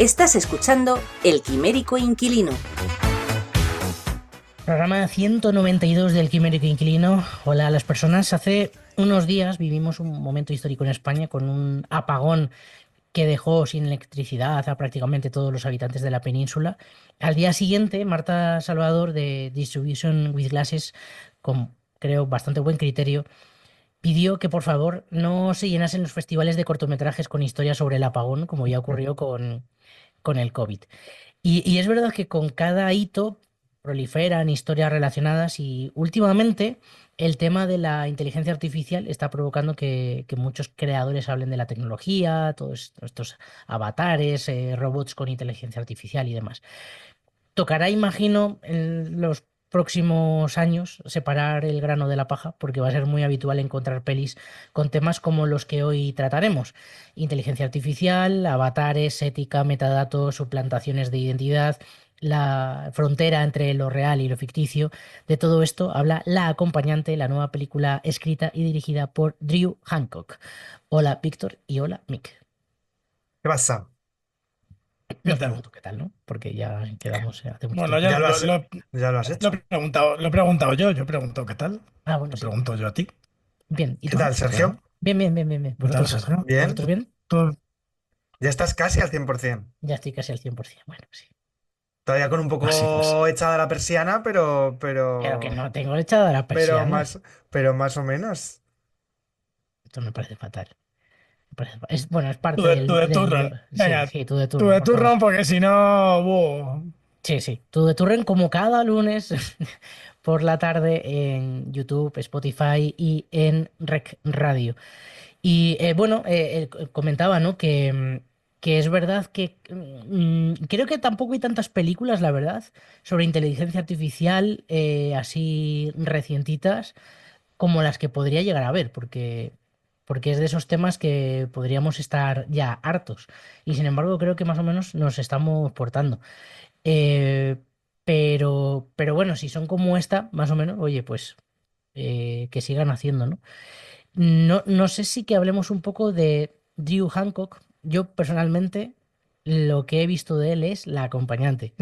Estás escuchando El Quimérico Inquilino. Programa 192 del Quimérico Inquilino. Hola a las personas. Hace unos días vivimos un momento histórico en España con un apagón que dejó sin electricidad a prácticamente todos los habitantes de la península. Al día siguiente, Marta Salvador de Distribution with Glasses, con creo bastante buen criterio, pidió que por favor no se llenasen los festivales de cortometrajes con historias sobre el apagón, como ya ocurrió con el COVID. Y es verdad que con cada hito proliferan historias relacionadas y últimamente el tema de la inteligencia artificial está provocando que muchos creadores hablen de la tecnología, todos estos avatares, robots con inteligencia artificial y demás. Tocará, imagino, en los próximos años separar el grano de la paja, porque va a ser muy habitual encontrar pelis con temas como los que hoy trataremos. Inteligencia artificial, avatares, ética, metadatos, suplantaciones de identidad, la frontera entre lo real y lo ficticio. De todo esto habla La Acompañante, la nueva película escrita y dirigida por Drew Hancock. Hola, Víctor, y hola, Mick. ¿Qué pasa? No ¿Qué os tal? pregunto qué tal, ¿no? Porque ya quedamos hace mucho Bueno, tiempo. ya Ya lo has lo he hecho. lo he preguntado yo he preguntado qué tal. Ah, bueno, Te sí. pregunto yo a ti. Bien, ¿y ¿Qué tú? tal, Claro. Sergio? Bien, bien, bien, bien, bien. ¿Qué tal, ¿Vosotros? Sergio? Bien. ¿Vosotros bien? ¿Tú? Ya estás casi al 100%. Ya estoy casi al 100%. Bueno, sí. Todavía con un Así, pues. poco echada la persiana, Pero que no tengo echada la pero persiana. pero más o menos. Esto me parece fatal. Bueno, es parte Tú de turrón. Sí, Venga, sí, tú de tú turno, de por favor. turrón, porque si no. Buh. Sí, sí, tú de turno como cada lunes por la tarde en YouTube, Spotify y en Rec Radio. Y bueno, comentaba, ¿no? Que es verdad que creo que tampoco hay tantas películas, la verdad, sobre inteligencia artificial así recientitas como las que podría llegar a ver, porque es de esos temas que podríamos estar ya hartos. Y sin embargo, creo que más o menos nos estamos portando. Eh, pero bueno, si son como esta, más o menos, oye, pues que sigan haciendo, ¿no? No sé si que hablemos un poco de Drew Hancock. Yo personalmente lo que he visto de él es La Acompañante.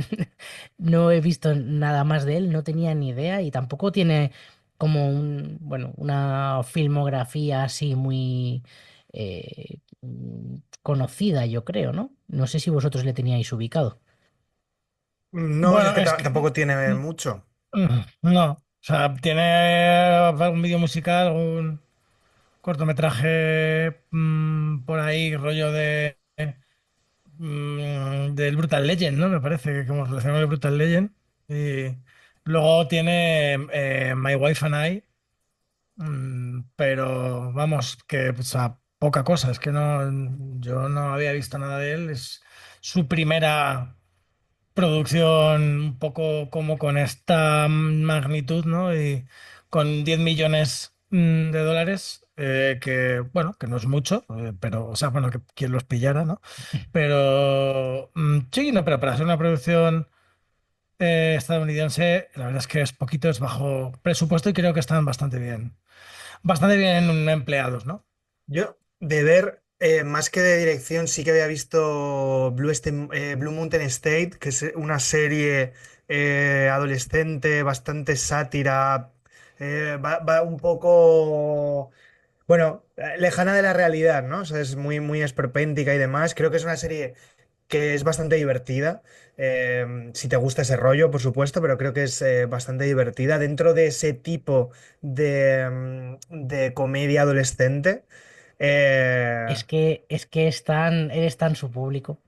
No he visto nada más de él, no tenía ni idea y tampoco tiene como bueno, una filmografía así muy conocida, yo creo, ¿no? No sé si vosotros le teníais ubicado. No, es Bueno, que es que. tampoco tiene mucho. No. O sea, tiene algún vídeo musical, algún cortometraje por ahí, rollo del Brutal Legend, ¿no? Me parece que como relacionado el Brutal Legend. Y luego tiene My Wife and I, pero vamos, que o sea, poca cosa. Es que yo no había visto nada de él. Es su primera producción un poco como con esta magnitud, ¿no? Y con 10 millones de dólares, que bueno, que no es mucho, pero, o sea, bueno, que quien los pillara, ¿no? Pero sí, no, pero para hacer una producción estadounidense, la verdad es que es poquito, es bajo presupuesto y creo que están bastante bien empleados, ¿no? Yo, de ver, más que de dirección, sí que había visto Blue Mountain State, que es una serie adolescente, bastante sátira, va un poco. Bueno, lejana de la realidad, ¿no? O sea, es muy esperpéntica y demás. Creo que es una serie que es bastante divertida. Si te gusta ese rollo, por supuesto, pero creo que es bastante divertida dentro de ese tipo de comedia adolescente. Eh, Es que eres tan su público.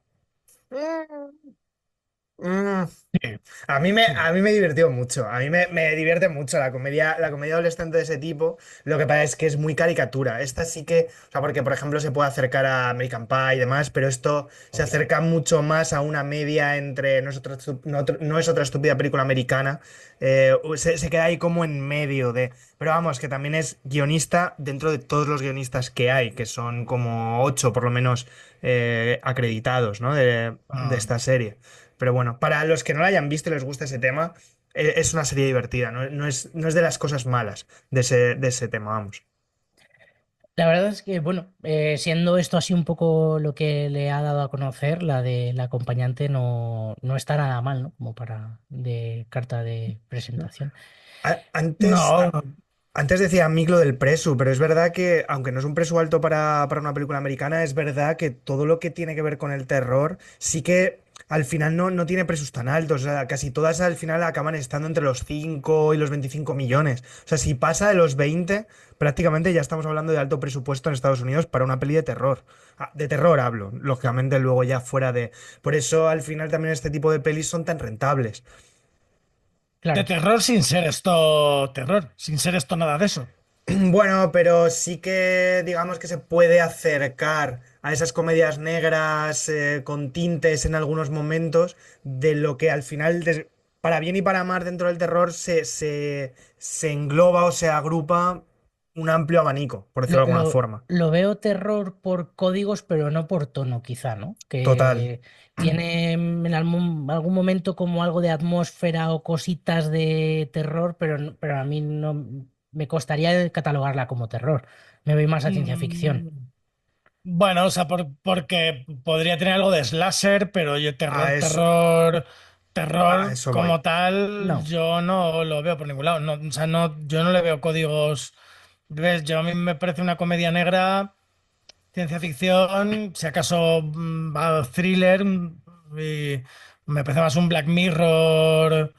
mm, Sí, a sí. mí me divirtió mucho. A mí me divierte mucho la comedia adolescente de ese tipo. Lo que pasa es que es muy caricatura. Esta sí que, o sea, porque por ejemplo se puede acercar a American Pie y demás, pero esto se acerca mucho más a una media entre no es otra estúpida película americana. Se queda ahí como en medio de. Pero vamos, que también es guionista dentro de todos los guionistas que hay, que son como ocho por lo menos acreditados, ¿no? De Ah. esta serie. Pero bueno, para los que no la hayan visto y les gusta ese tema, es una serie divertida, no es de las cosas malas de ese tema, vamos. La verdad es que, bueno, siendo esto así un poco lo que le ha dado a conocer, la de la acompañante no está nada mal, ¿no? Como para de carta de presentación. Antes, No, antes decía Mick lo del presu, pero es verdad que, aunque no es un presu alto para una película americana, es verdad que todo lo que tiene que ver con el terror sí que al final no tiene presus tan altos. O sea, casi todas al final acaban estando entre los 5 y los 25 millones. O sea, si pasa de los 20 prácticamente ya estamos hablando de alto presupuesto en Estados Unidos para una peli de terror. Ah, de terror hablo, lógicamente luego ya fuera de... Por eso al final también este tipo de pelis son tan rentables. de Claro. terror sin ser esto terror, sin ser esto nada de eso. Bueno, pero sí que digamos que se puede acercar a esas comedias negras con tintes en algunos momentos de lo que al final, para bien y para mal dentro del terror, se engloba o se agrupa un amplio abanico, por decirlo Lo, de alguna lo- forma. lo veo terror por códigos, pero no por tono, quizá, ¿no? Total. Que tiene en algún momento como algo de atmósfera o cositas de terror, pero, pero a mí no me costaría catalogarla como terror. Me voy más a ciencia ficción. Mm, Bueno, o sea, porque podría tener algo de slasher, pero yo A eso, a terror eso voy. como tal, No. yo no lo veo por ningún lado. No, o sea, no, yo no le veo códigos. ¿Ves? Yo a mí me parece una comedia negra, ciencia ficción, si acaso thriller, y me parece más un Black Mirror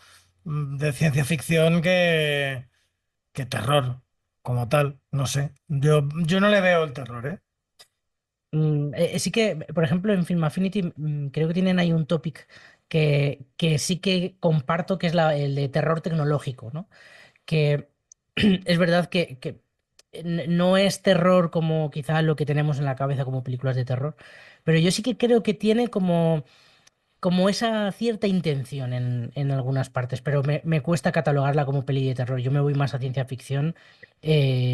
de ciencia ficción que terror como tal. No sé. Yo no le veo el terror, ¿eh? Sí que, por ejemplo, en Film Affinity creo que tienen ahí un topic que sí que comparto, que es el de terror tecnológico, ¿no? Que es verdad que no es terror como quizá lo que tenemos en la cabeza como películas de terror, pero yo sí que creo que tiene como esa cierta intención en algunas partes, pero me cuesta catalogarla como peli de terror. Yo me voy más a ciencia ficción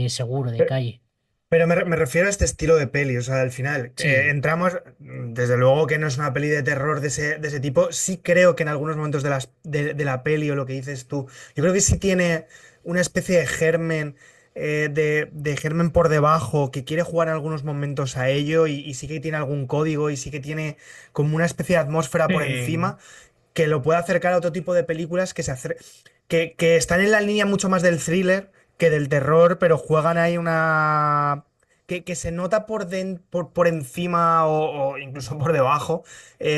seguro, de calle. Pero me refiero a este estilo de peli, o sea, al final, Sí, entramos, desde luego que no es una peli de terror de ese tipo, sí creo que en algunos momentos de la peli o lo que dices tú, yo creo que sí tiene una especie de germen, de germen por debajo, que quiere jugar en algunos momentos a ello y sí que tiene algún código y sí que tiene como una especie de atmósfera por Sí. encima que lo puede acercar a otro tipo de películas que están en la línea mucho más del thriller que del terror, pero juegan ahí una... que se nota por encima o incluso por debajo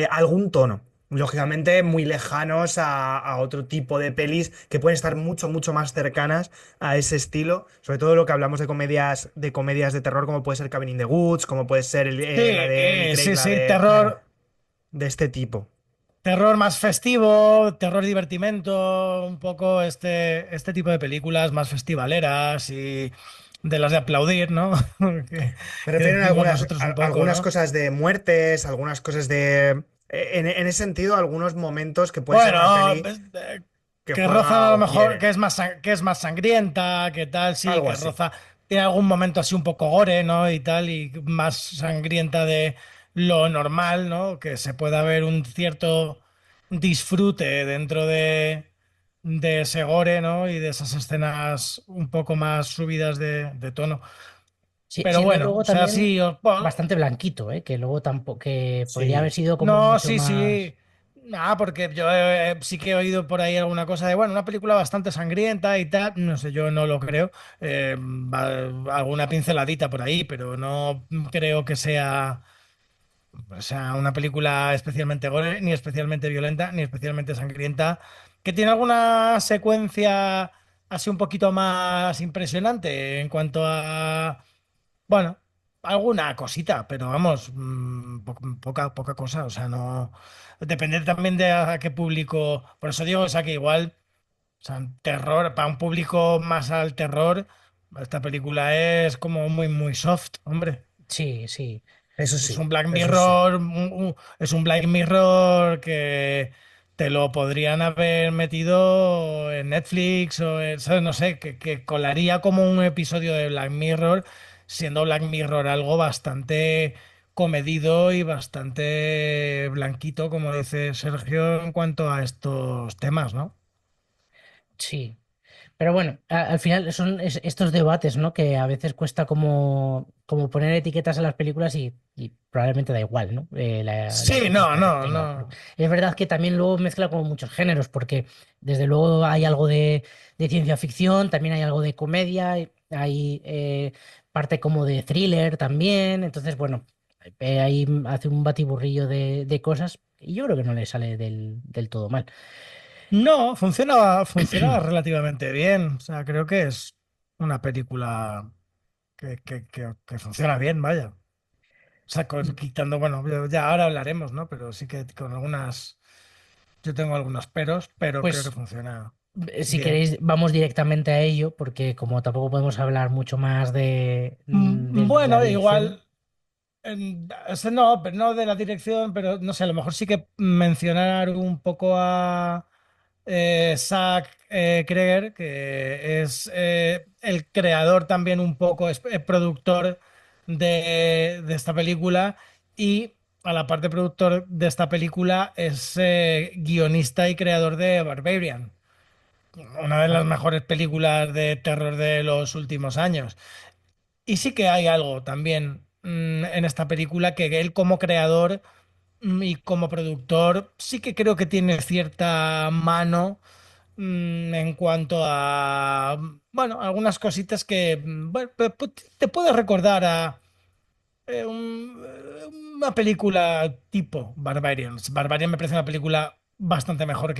algún tono. Lógicamente muy lejanos a otro tipo de pelis que pueden estar mucho, mucho más cercanas a ese estilo. Sobre todo lo que hablamos de comedias de terror, como puede ser Cabin in the Woods, como puede ser la de Eli Craig, Sí, la sí, de, terror, de este tipo. terror más festivo, terror divertimento, un poco este tipo de películas más festivaleras y de las de aplaudir, ¿no? Que, Me que refiero a decimos algunas, nosotros a- un poco, algunas ¿no? cosas de muertes, algunas cosas de... en ese sentido, algunos momentos que puede ser una Bueno, peli que que rozan a juega lo o mejor, quiere. que es más sangrienta, que tal, sí, Algo que así. roza, tiene algún momento así un poco gore, ¿no? Y tal, y más sangrienta de lo normal, ¿no? Que se pueda ver un cierto disfrute dentro de ese gore, ¿no? Y de esas escenas un poco más subidas de tono. Pero siendo bueno, luego o sea, también sí, bastante blanquito, ¿eh? Que luego tampoco, que podría haber Sí. sido como no, mucho sí, más. sí. Nada, porque yo sí que he oído por ahí alguna cosa de, bueno, una película bastante sangrienta y tal. No sé, yo no lo creo. Alguna pinceladita por ahí, pero no creo que sea, o sea, una película especialmente gore, ni especialmente violenta, ni especialmente sangrienta. Que tiene alguna secuencia así un poquito más impresionante en cuanto a bueno, alguna cosita, pero vamos, poca cosa, o sea, no. Depende también de a qué público. Por eso digo, o sea, que igual, o sea, terror, para un público más al terror, esta película es como muy, muy soft, hombre. Sí, sí. Eso Es sí, un Black eso sí. Mirror, es un Black Mirror que te lo podrían haber metido en Netflix o ¿sabes? No sé, que colaría como un episodio de Black Mirror, siendo Black Mirror algo bastante comedido y bastante blanquito, como dice Sergio, en cuanto a estos temas, ¿no? Sí. Pero bueno, al final son estos debates, ¿no? Que a veces cuesta como poner etiquetas a las películas y probablemente da igual, ¿no? La Sí, no, etiqueta que no, tenga. Pero no. es verdad que también luego mezcla como muchos géneros, porque desde luego hay algo de ciencia ficción, también hay algo de comedia, hay parte como de thriller también. Entonces, bueno, ahí hace un batiburrillo de cosas y yo creo que no le sale del todo mal. No, funciona relativamente bien. O sea, creo que es una película que funciona bien, vaya. O sea, quitando, bueno, ya ahora hablaremos, ¿no? Pero sí que con yo tengo algunos peros, pero creo que Pues funciona si bien. queréis, vamos directamente a ello, porque como tampoco podemos hablar mucho más de la Bueno, dirección. igual, no, pero no de la dirección, pero no sé, a lo mejor sí que mencionar un poco a Zach Kreger, que es el creador también un poco, es productor de esta película y a la parte productor de esta película es guionista y creador de Barbarian, una de Ah, las mejores películas de terror de los últimos años. Y sí que hay algo también en esta película que él como creador y como productor sí que creo que tiene cierta mano en cuanto a, bueno, algunas cositas que bueno, te puede recordar a una película tipo Barbarian. Barbarian me parece una película bastante mejor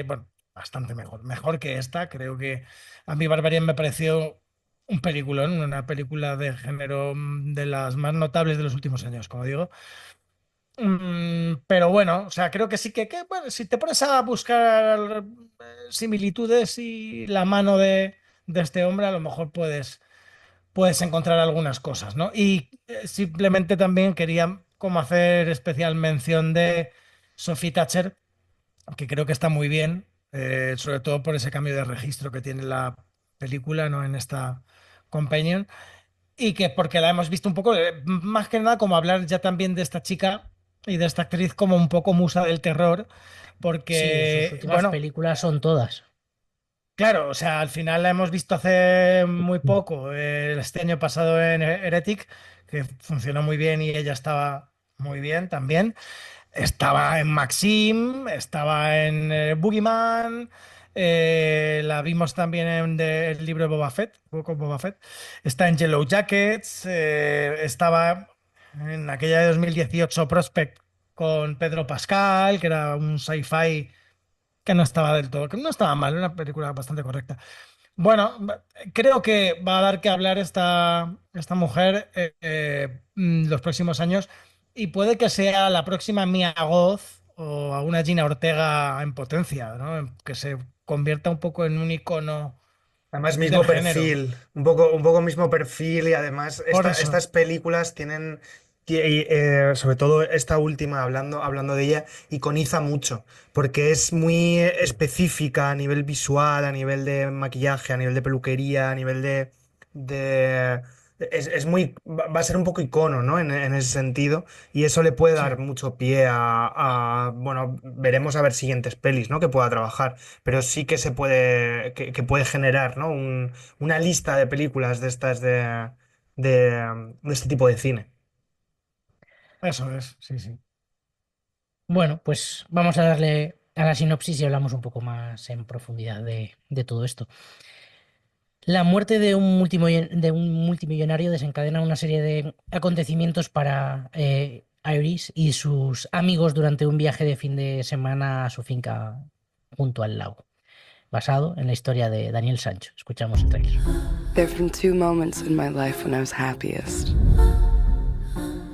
bueno, bastante mejor que esta. Creo que a mí Barbarian me pareció un peliculón, una película de género de las más notables de los últimos años, como digo. Pero bueno, o sea, creo que sí bueno, si te pones a buscar similitudes y la mano de este hombre, a lo mejor puedes encontrar algunas cosas, ¿no? Y simplemente también quería como hacer especial mención de Sophie Thatcher, que creo que está muy bien, sobre todo por ese cambio de registro que tiene la película, ¿no? En esta Companion. Y que porque la hemos visto un poco, más que nada como hablar ya también de esta chica y de esta actriz como un poco musa del terror, sí, sus porque, últimas bueno, películas son todas. claro, o sea, al final la hemos visto hace muy poco, este año pasado en Heretic, que funcionó muy bien y ella estaba muy bien también. Estaba en Maxim, estaba en Boogeyman, la vimos también en el libro de Boba Fett, Book of Boba Fett. Está en Yellow Jackets, estaba en aquella de 2018 Prospect con Pedro Pascal, que era un sci-fi que no estaba del todo, que no estaba mal, era una película bastante correcta. Bueno, creo que va a dar que hablar esta mujer los próximos años y puede que sea la próxima Mia Goth o alguna Gina Ortega en potencia, ¿no? Que se convierta un poco en un icono Además, del mismo género. perfil, un poco mismo perfil y además Por eso, estas películas tienen, sobre todo esta última, hablando de ella, iconiza mucho, porque es muy Sí. específica a nivel visual, a nivel de maquillaje, a nivel de peluquería, a nivel de es muy, va a ser un poco icono, ¿no? En ese sentido, y eso le puede sí. dar mucho pie bueno, veremos a ver siguientes pelis, ¿no? Que pueda trabajar, pero sí que se puede, que puede generar, ¿no? Una lista de películas de estas de este tipo de cine. Eso es, sí, sí. Bueno, pues vamos a darle a la sinopsis y hablamos un poco más en profundidad de todo esto. La muerte de un multimillonario desencadena una serie de acontecimientos para Iris y sus amigos durante un viaje de fin de semana a su finca junto al lago, basado en la historia de Daniel Sancho. Escuchamos el tráiler. There have been two moments in my life when I was happiest.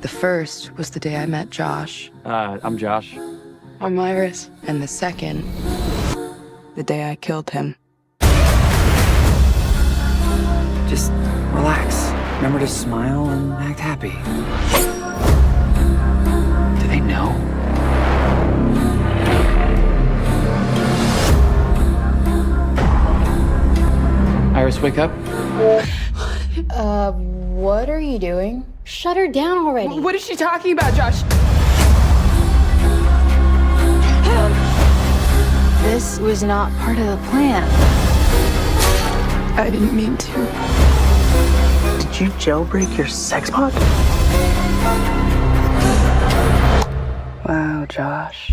The first was the day I met Josh. I'm Josh. I'm Iris. And the second, the day I killed him. Just relax. Remember to smile and act happy. Do they know? Iris, wake up. What are you doing? Shut her down already. What is she talking about, Josh? This was not part of the plan. I didn't mean to. Did you jailbreak your sex pod? Wow, Josh.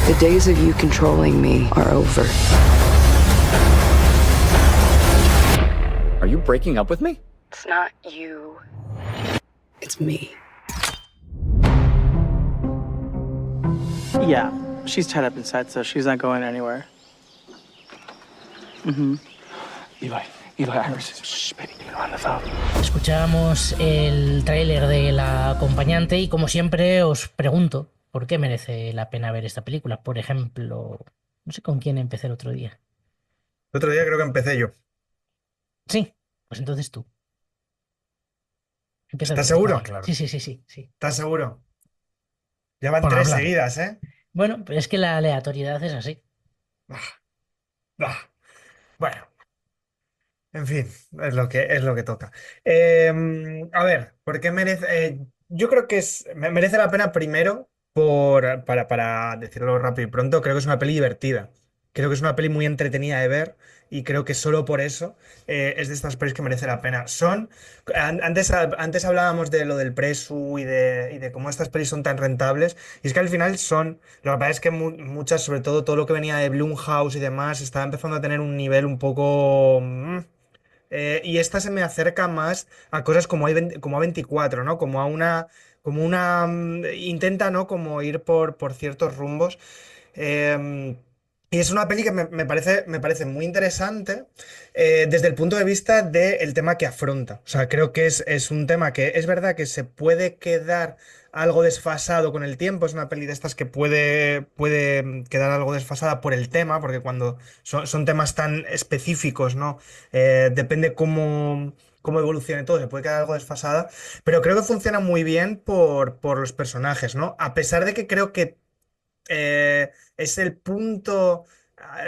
The days of you controlling me are over. Are you breaking up with me? It's not you. It's me. Yeah, she's tied up inside, so she's not going anywhere. Eli, Iris, shh, baby, on the phone. Escuchamos el tráiler de La acompañante y como siempre os pregunto por qué merece la pena ver esta película. Por ejemplo, no sé con quién empecé el otro día. El otro día creo que empecé yo. Sí, pues entonces tú. Empieza ¿Estás tú. seguro? claro. Sí. ¿Estás seguro? Ya van Por 3 hablar. seguidas, ¿eh? Bueno, pues es que la aleatoriedad es así. Ah, bueno, en fin, es lo que toca. A ver, ¿por qué merece? Yo creo que merece la pena primero para decirlo rápido y pronto, creo que es una peli divertida. Creo que es una peli muy entretenida de ver y creo que solo por eso es de estas pelis que merece la pena. Antes hablábamos de lo del Presu y de cómo estas pelis son tan rentables y es que al final lo que pasa es que muchas, sobre todo lo que venía de Blumhouse y demás, estaba empezando a tener un nivel un poco... y esta se me acerca más a cosas como A24, ¿no? Intenta, ¿no? Como ir por ciertos rumbos. Eh, y es una peli que me parece muy interesante desde el punto de vista del tema que afronta. O sea, creo que es un tema que es verdad que se puede quedar algo desfasado con el tiempo. Es una peli de estas que puede quedar algo desfasada por el tema, porque cuando son temas tan específicos, ¿no? Depende cómo evolucione todo, se puede quedar algo desfasada. Pero creo que funciona muy bien por los personajes, ¿no? A pesar de que creo que es el punto,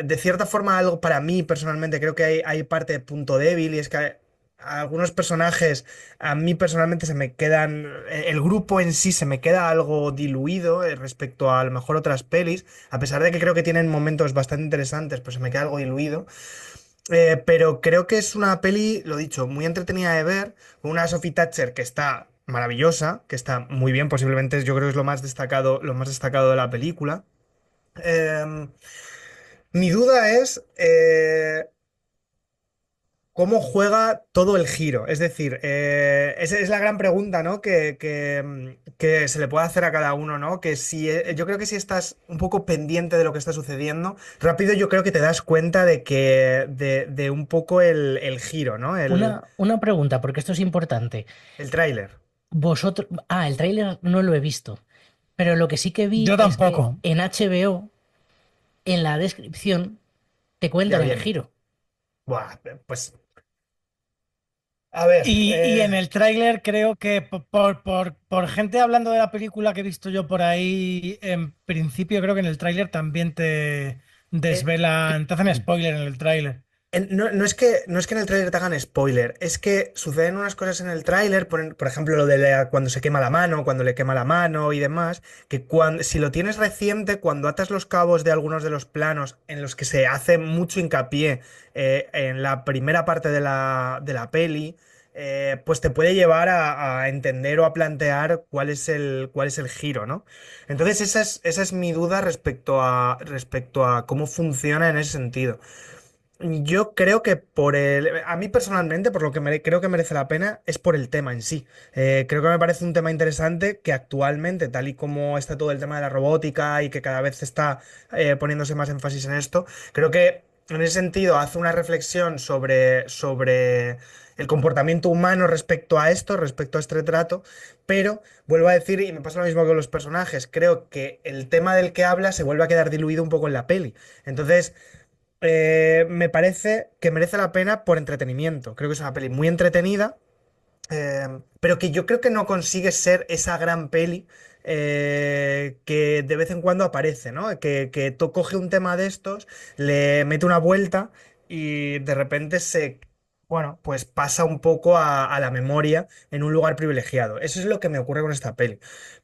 de cierta forma, algo para mí personalmente, creo que hay parte de punto débil y es que algunos personajes a mí personalmente se me quedan, el grupo en sí se me queda algo diluido respecto a lo mejor otras pelis, a pesar de que creo que tienen momentos bastante interesantes, pues se me queda algo diluido. Pero creo que es una peli, lo dicho, muy entretenida de ver, con una Sophie Thatcher que está maravillosa, que está muy bien, posiblemente yo creo que es lo más destacado de la película. Em, Mi duda es cómo juega todo el giro. Es decir, esa es la gran pregunta, ¿no? Que se le puede hacer a cada uno, ¿no? Que si yo creo que si estás un poco pendiente de lo que está sucediendo, rápido yo creo que te das cuenta de un poco el giro, ¿no? Una pregunta, porque esto es importante. El tráiler. Vosotros. Ah, el tráiler no lo he visto. Pero lo que sí que vi Yo es que tampoco. en HBO, en la descripción, te Ya cuentan el viene. giro. Buah, pues. A ver. Y en el tráiler creo que por gente hablando de la película que he visto yo por ahí, en principio creo que en el tráiler también te eh, desvelan, te hacen spoiler en el tráiler. no es que en el tráiler te hagan spoiler, es que suceden unas cosas en el tráiler, por ejemplo, lo de cuando se quema la mano, cuando le quema la mano y demás, que si lo tienes reciente, cuando atas los cabos de algunos de los planos en los que se hace mucho hincapié en la primera parte de la peli, pues te puede llevar a entender o a plantear cuál es el giro, ¿no? Entonces esa es mi duda respecto a cómo funciona en ese sentido. Yo creo que a mí personalmente, por lo que creo que merece la pena, es por el tema en sí. Creo que me parece un tema interesante que actualmente, tal y como está todo el tema de la robótica y que cada vez está poniéndose más énfasis en esto, creo que en ese sentido hace una reflexión sobre el comportamiento humano respecto a esto, respecto a este retrato, pero vuelvo a decir, y me pasa lo mismo con los personajes, creo que el tema del que habla se vuelve a quedar diluido un poco en la peli. Entonces... me parece que merece la pena por entretenimiento. Creo que es una peli muy entretenida, pero que yo creo que no consigue ser esa gran peli que de vez en cuando aparece, ¿no? Que coge un tema de estos, le mete una vuelta y de repente bueno, pues pasa un poco a la memoria en un lugar privilegiado. Eso es lo que me ocurre con esta peli.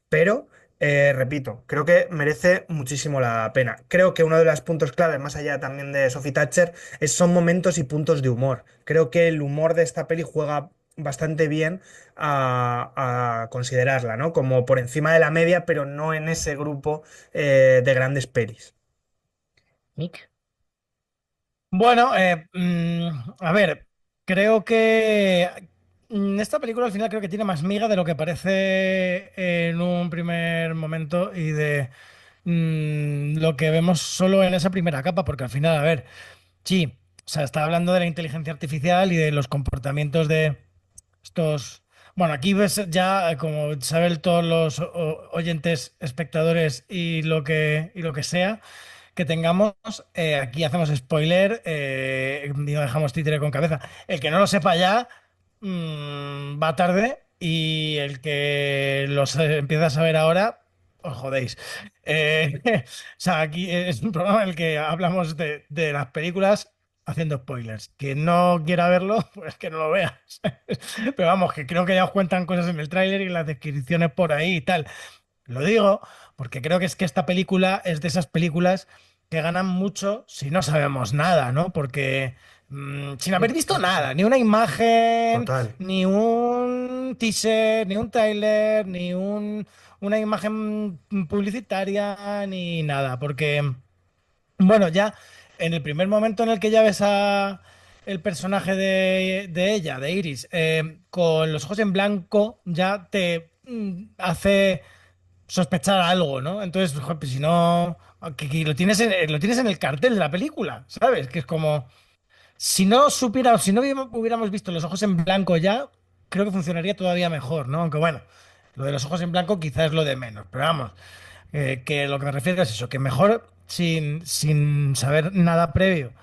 Pero Repito, creo que merece muchísimo la pena. Creo que uno de los puntos clave, más allá también de Sophie Thatcher, son momentos y puntos de humor. Creo que el humor de esta peli juega bastante bien a considerarla, ¿no? Como por encima de la media, pero no en ese grupo de grandes pelis. Mick. Bueno, a ver, creo que esta película al final creo que tiene más miga de lo que parece en un primer momento y de lo que vemos solo en esa primera capa, porque al final, a ver, sí, o sea, está hablando de la inteligencia artificial y de los comportamientos de estos... Bueno, aquí ves ya, como saben todos los oyentes, espectadores y lo que sea que tengamos, aquí hacemos spoiler y no dejamos títere con cabeza. El que no lo sepa ya va tarde y el que empieza a saber ahora, os jodéis. O sea, aquí es un programa en el que hablamos de las películas haciendo spoilers. Quien no quiera verlo, pues que no lo vea. Pero vamos, que creo que ya os cuentan cosas en el tráiler y en las descripciones por ahí y tal. Lo digo porque creo que es que esta película es de esas películas que ganan mucho si no sabemos nada, ¿no? Porque sin haber visto nada, ni una imagen, Total. ni un teaser, ni un tráiler, ni una imagen publicitaria, ni nada. Porque, bueno, ya en el primer momento en el que ya ves a el personaje de ella, de Iris, con los ojos en blanco, ya te hace sospechar algo, ¿no? Entonces, joder, pues si no, que lo tienes en el cartel de la película, ¿sabes? Que es como, si no supiera, si no hubiéramos visto los ojos en blanco ya, creo que funcionaría todavía mejor, ¿no? Aunque bueno, lo de los ojos en blanco quizás es lo de menos, pero vamos, que lo que me refiero es eso, que mejor sin saber nada previo.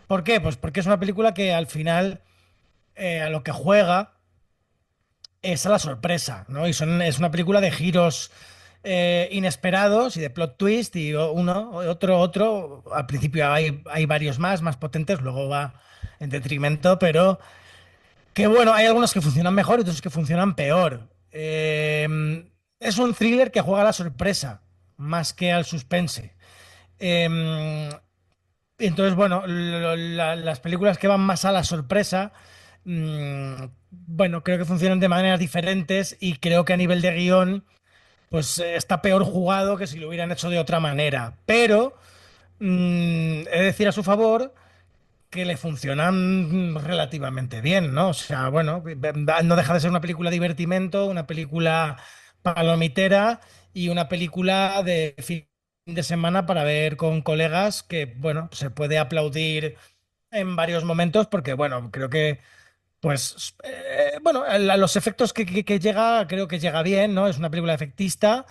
¿Por qué? Pues porque es una película que al final a lo que juega es a la sorpresa, ¿no? Es una película de giros inesperados y de plot twist y otro. Al principio hay varios más potentes, luego va en detrimento, pero que bueno, hay algunos que funcionan mejor y otros que funcionan peor. Es un thriller que juega a la sorpresa más que al suspense. Eh, entonces, bueno, las películas que van más a la sorpresa, bueno, creo que funcionan de maneras diferentes y creo que a nivel de guión, pues está peor jugado que si lo hubieran hecho de otra manera. Pero he de decir a su favor que le funcionan relativamente bien, ¿no? O sea, bueno, no deja de ser una película divertimento, una película palomitera y una película de fin de semana para ver con colegas que, bueno, se puede aplaudir en varios momentos porque, bueno, creo que, pues, bueno, a los efectos que llega, creo que llega bien, ¿no? Es una película efectista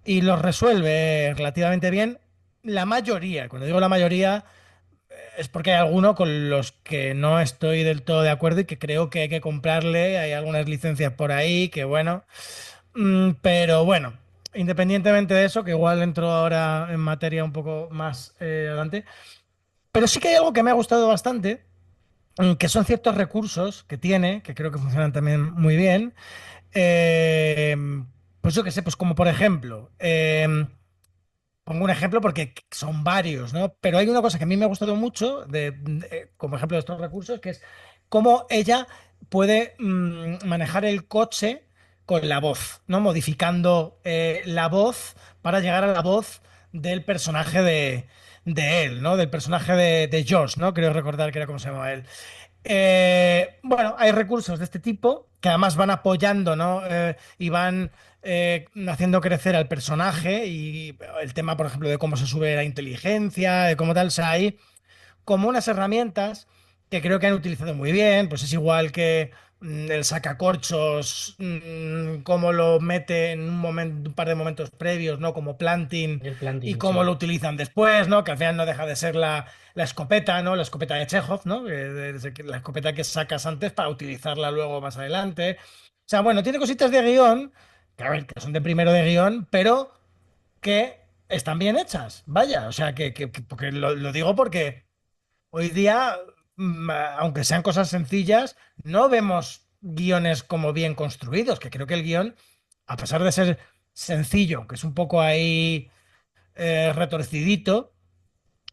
y los resuelve relativamente bien. La mayoría, cuando digo la mayoría es porque hay alguno con los que no estoy del todo de acuerdo y que creo que hay que comprarle. Hay algunas licencias por ahí que bueno. Pero bueno, independientemente de eso, que igual entro ahora en materia un poco más adelante. Pero sí que hay algo que me ha gustado bastante, que son ciertos recursos que tiene, que creo que funcionan también muy bien. Eh, pues yo qué sé, pues como por ejemplo, pongo un ejemplo porque son varios, ¿no? Pero hay una cosa que a mí me ha gustado mucho, como ejemplo de estos recursos, que es cómo ella puede manejar el coche con la voz, ¿no? Modificando la voz para llegar a la voz del personaje de él, ¿no? Del personaje de George, ¿no? Creo recordar que era como se llamaba él. Bueno, hay recursos de este tipo que además van apoyando, ¿no? Y van haciendo crecer al personaje y el tema, por ejemplo, de cómo se sube la inteligencia, de cómo tal, o sea, hay como unas herramientas que creo que han utilizado muy bien, pues es igual que el sacacorchos, cómo lo mete en un momento, un par de momentos previos, ¿no? Como planting El y planting, cómo sí. lo utilizan después, ¿no? Que al final no deja de ser la escopeta, ¿no? La escopeta de Chekhov, ¿no? La escopeta que sacas antes para utilizarla luego más adelante. O sea, bueno, tiene cositas de guión, que a ver, que son de primero de guión, pero que están bien hechas. Vaya, o sea, porque lo digo porque hoy día, aunque sean cosas sencillas, no vemos guiones como bien construidos, que creo que el guión, a pesar de ser sencillo, que es un poco ahí retorcidito,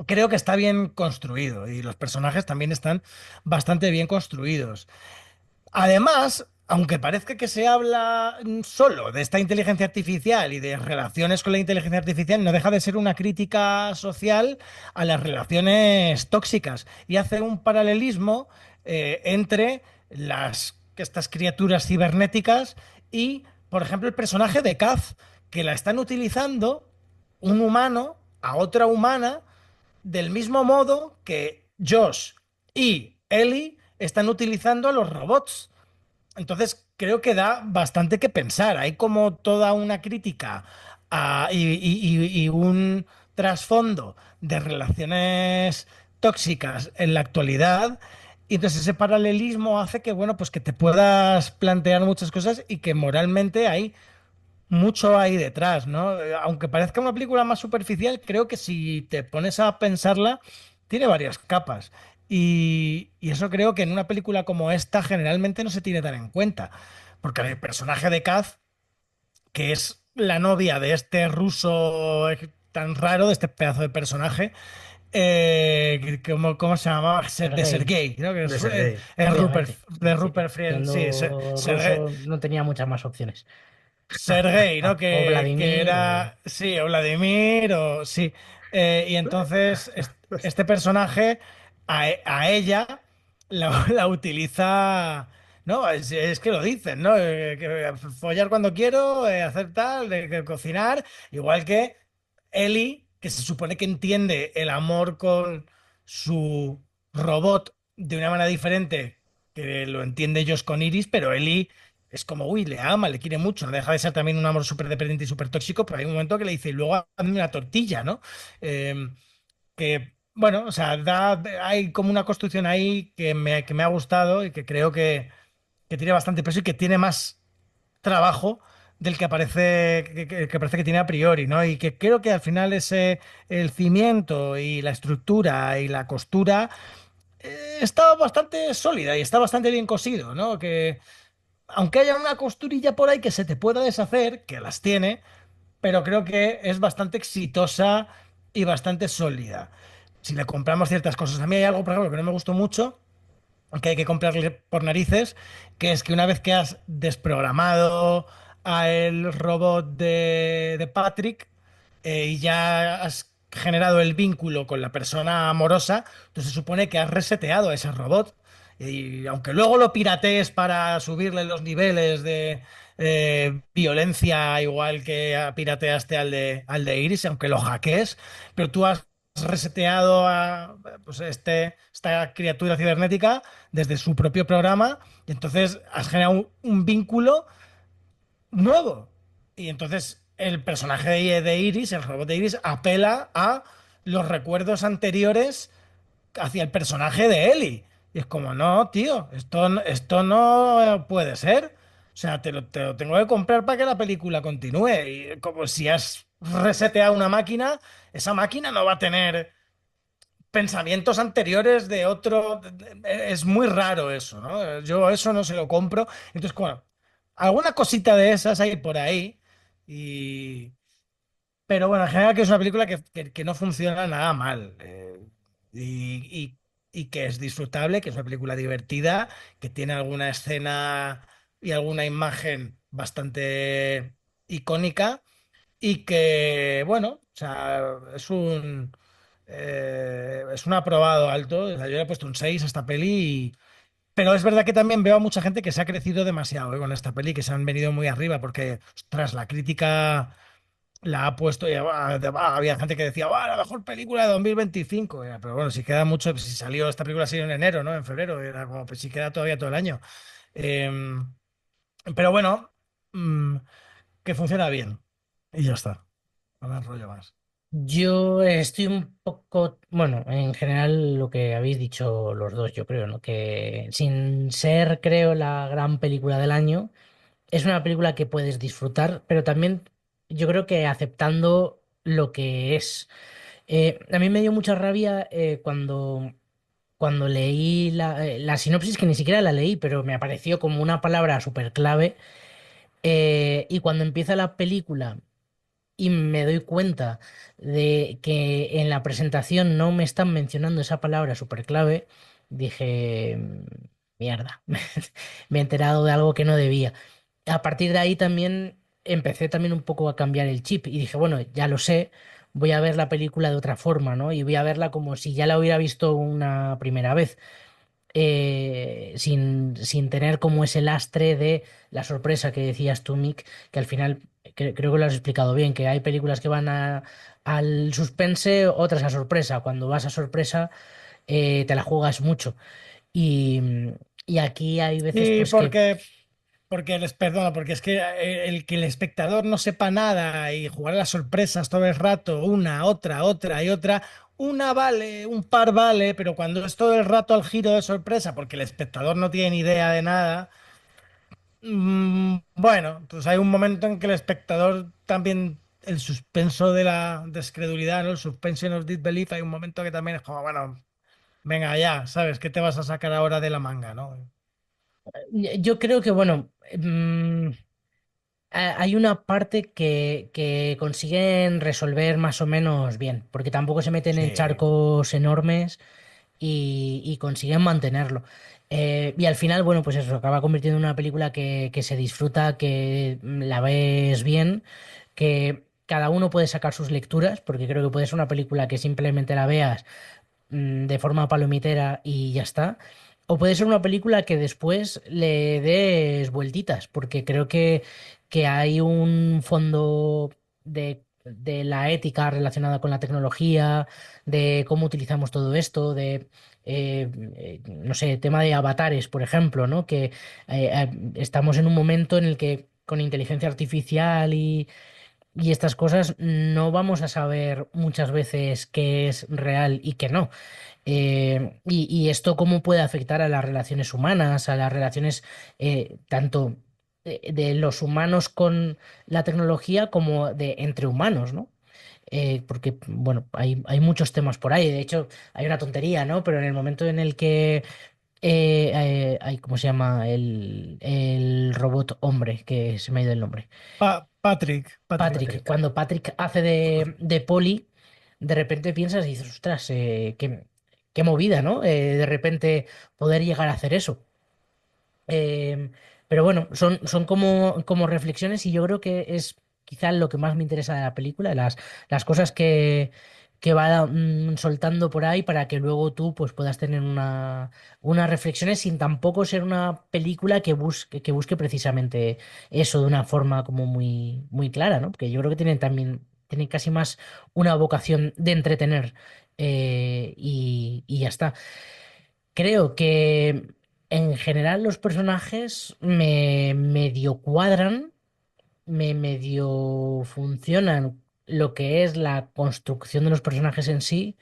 creo que está bien construido y los personajes también están bastante bien construidos. Además, aunque parezca que se habla solo de esta inteligencia artificial y de relaciones con la inteligencia artificial, no deja de ser una crítica social a las relaciones tóxicas y hace un paralelismo entre estas criaturas cibernéticas y, por ejemplo, el personaje de Kaz, que la están utilizando un humano a otra humana del mismo modo que Josh y Ellie están utilizando a los robots. Entonces, creo que da bastante que pensar. Hay como toda una crítica y un trasfondo de relaciones tóxicas en la actualidad. Y entonces ese paralelismo hace que, bueno, pues que te puedas plantear muchas cosas y que moralmente hay mucho ahí detrás, ¿no? Aunque parezca una película más superficial, creo que si te pones a pensarla, tiene varias capas. Y eso creo que en una película como esta generalmente no se tiene tan en cuenta. Porque el personaje de Kaz, que es la novia de este ruso tan raro, de este pedazo de personaje, ¿cómo se llamaba? De Sergei, Sergei, ¿no? Que De es, Sergei. Rupert, efectivamente. de Sí, Rupert Friend, sí, siendo Sergei. ruso no tenía muchas más opciones. Sergei, ¿no? O Que Vladimir, o... era, sí, o Vladimir, o sí. Y entonces este personaje a ella la utiliza, ¿no? Es que lo dicen, ¿no? Que follar cuando quiero, hacer tal, que cocinar, igual que Ellie, que se supone que entiende el amor con su robot de una manera diferente, que lo entiende Josh con Iris, pero Ellie es como, uy, le ama, le quiere mucho, no deja de ser también un amor súper dependiente y súper tóxico, pero hay un momento que le dice, y luego hazme una tortilla, ¿no? Eh, que, bueno, o sea, hay como una construcción ahí que me ha gustado y que creo que tiene bastante peso y que tiene más trabajo del que parece que parece que tiene a priori, ¿no? Y que creo que al final el cimiento y la estructura y la costura está bastante sólida y está bastante bien cosido, ¿no? Que aunque haya una costurilla por ahí que se te pueda deshacer, que las tiene, pero creo que es bastante exitosa y bastante sólida. Si le compramos ciertas cosas, a mí hay algo, por ejemplo, que no me gustó mucho, que hay que comprarle por narices, que es que una vez que has desprogramado a el robot de Patrick y ya has generado el vínculo con la persona amorosa, entonces se supone que has reseteado a ese robot. Y aunque luego lo piratees para subirle los niveles de violencia, igual que pirateaste al de Iris, aunque lo hackees, pero tú has reseteado a pues esta criatura cibernética desde su propio programa y entonces has generado un vínculo nuevo. Y entonces el personaje de Iris, el robot de Iris, apela a los recuerdos anteriores hacia el personaje de Ellie. Y es como, no, tío, esto no puede ser. O sea, te lo tengo que comprar para que la película continúe. Y como si has reseteado una máquina, esa máquina no va a tener pensamientos anteriores de otro. Es muy raro eso, ¿no? Yo eso no se lo compro. Entonces, bueno, alguna cosita de esas hay por ahí. Y... Pero bueno, en general que es una película que no funciona nada mal. Y que es disfrutable, que es una película divertida, que tiene alguna escena y alguna imagen bastante icónica y que, bueno, o sea, es un aprobado alto. O sea, yo le he puesto un 6 a esta peli, pero es verdad que también veo a mucha gente que se ha crecido demasiado con esta peli, que se han venido muy arriba, porque, ostras, la crítica la ha puesto, y había gente que decía, "Buah, la mejor película de 2025". Pero bueno, si queda mucho, si salió esta película salió en enero, ¿no? En febrero, era como, pues si queda todavía todo el año. Em, pero bueno, mm, que funciona bien. Y ya está. No me enrollo más. Yo estoy un poco, bueno, en general lo que habéis dicho los dos, yo creo, ¿no? Que sin ser, creo, la gran película del año, es una película que puedes disfrutar, pero también yo creo que aceptando lo que es. A mí me dio mucha rabia cuando leí la sinopsis, que ni siquiera la leí, pero me apareció como una palabra súper clave Y cuando empieza la película y me doy cuenta de que en la presentación no me están mencionando esa palabra súper clave, dije, mierda, me he enterado de algo que no debía. A partir de ahí también empecé también un poco a cambiar el chip y dije, bueno, ya lo sé, voy a ver la película de otra forma, ¿no? Y voy a verla como si ya la hubiera visto una primera vez, sin tener como ese lastre de la sorpresa que decías tú, Mick, que al final creo que lo has explicado bien, que hay películas que van al suspense, otras a sorpresa. Cuando vas a sorpresa, te la juegas mucho. Y, y aquí hay veces Y pues que porque les perdona, porque es que el que el espectador no sepa nada y jugar a las sorpresas todo el rato, una, otra y otra, una vale, un par vale, pero cuando es todo el rato al giro de sorpresa, porque el espectador no tiene ni idea de nada, bueno, pues hay un momento en que el espectador también, el suspenso de la descredulidad, ¿no? El suspension of disbelief, hay un momento que también es como, bueno, venga ya, ¿sabes? ¿Qué te vas a sacar ahora de la manga, no? yo creo que, bueno, hay una parte que consiguen resolver más o menos bien, porque tampoco se meten en Sí. charcos enormes y consiguen mantenerlo. Y al final, bueno, pues eso, acaba convirtiendo en una película que se disfruta, que la ves bien, que cada uno puede sacar sus lecturas, porque creo que puede ser una película que simplemente la veas de forma palomitera y ya está. O puede ser una película que después le des vueltitas, porque creo que hay un fondo de la ética relacionada con la tecnología, de cómo utilizamos todo esto, no sé, tema de avatares, por ejemplo, ¿no? Que estamos en un momento en el que con inteligencia artificial y estas cosas no vamos a saber muchas veces qué es real y qué no. Y esto cómo puede afectar a las relaciones humanas, a las relaciones tanto de los humanos con la tecnología como de entre humanos, ¿no? Porque, bueno, hay muchos temas por ahí. De hecho, hay una tontería, ¿no? Pero en el momento en el que ¿cómo se llama? El robot hombre, que se me ha ido el nombre. Patrick. Patrick, cuando Patrick hace de Poli, de repente piensas y dices, ostras, qué movida, ¿no? De repente poder llegar a hacer eso. Eh, pero bueno, son como reflexiones y yo creo que es quizá lo que más me interesa de la película, las cosas que va soltando por ahí para que luego tú pues, puedas tener unas reflexiones sin tampoco ser una película que busque precisamente eso de una forma como muy, muy clara, ¿no? Porque yo creo que tienen casi más una vocación de entretener y ya está. Creo que en general los personajes me medio cuadran, me medio funcionan lo que es la construcción de los personajes en sí.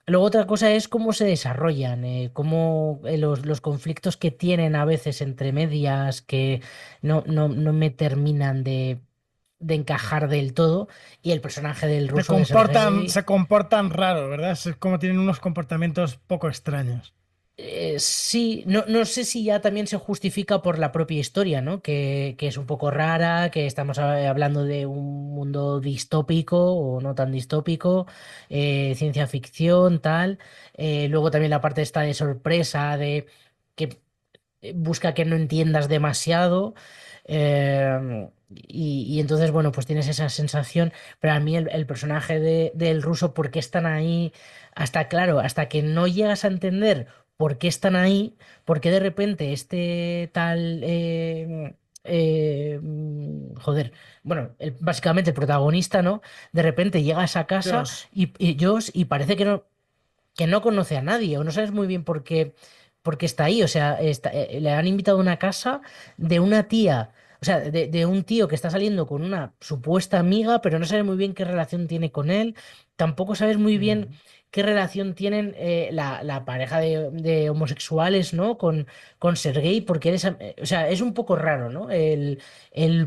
Luego otra cosa es cómo se desarrollan, cómo los conflictos que tienen a veces entre medias que no me terminan de encajar del todo. Y el personaje del ruso de Sergei. Se comportan raro, ¿verdad? Es como tienen unos comportamientos poco extraños. Sí, no sé si ya también se justifica por la propia historia, ¿no? Que es un poco rara, que estamos hablando de un mundo distópico o no tan distópico, ciencia ficción, tal. Luego también la parte esta de sorpresa, de que busca que no entiendas demasiado. Y entonces, bueno, pues tienes esa sensación, pero a mí el personaje del ruso, ¿por qué están ahí? Hasta, claro, hasta que no llegas a entender por qué están ahí, por qué de repente este tal... joder, bueno, básicamente el protagonista, ¿no? De repente llega a esa casa Dios. y parece que no conoce a nadie, o no sabes muy bien por qué está ahí. O sea, le han invitado a una casa de una tía, o sea, de un tío que está saliendo con una supuesta amiga, pero no sabes muy bien qué relación tiene con él. Tampoco sabes muy bien qué relación tienen la pareja de homosexuales, ¿no? Con Sergei, porque o sea, es un poco raro, ¿no? El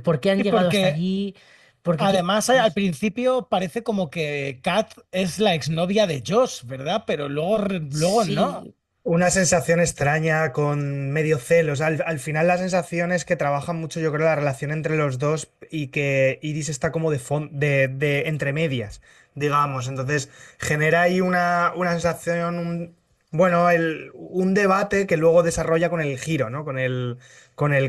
por qué han Sí, llegado hasta porque allí. Porque, además al principio parece como que Kat es la exnovia de Josh, ¿verdad? Pero luego no. sí. Una sensación extraña con medio celos. Al final la sensación es que trabajan mucho, yo creo, la relación entre los dos y que Iris está como de entre medias, digamos. Entonces genera ahí una sensación, bueno, un debate que luego desarrolla con el giro, ¿no? Con el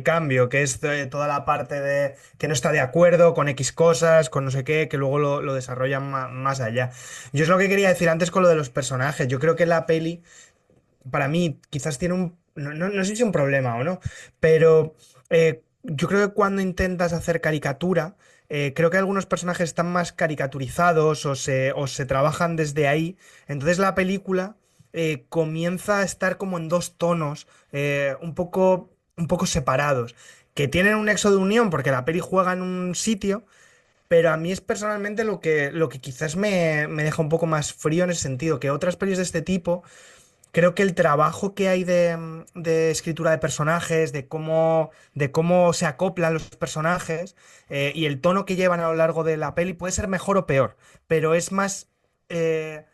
cambio, que es toda la parte de que no está de acuerdo con X cosas, con no sé qué, que luego lo desarrollan más allá. Yo es lo que quería decir antes con lo de los personajes. Yo creo que la peli para mí quizás tiene no sé si un problema o no, pero yo creo que cuando intentas hacer caricatura, creo que algunos personajes están más caricaturizados o se trabajan desde ahí. Entonces la película comienza a estar como en dos tonos, un poco separados, que tienen un nexo de unión porque la peli juega en un sitio. Pero a mí es personalmente lo que quizás me deja un poco más frío en ese sentido, que otras pelis de este tipo. Creo que el trabajo que hay de escritura de personajes, de cómo se acoplan los personajes y el tono que llevan a lo largo de la peli puede ser mejor o peor, pero es más, eh,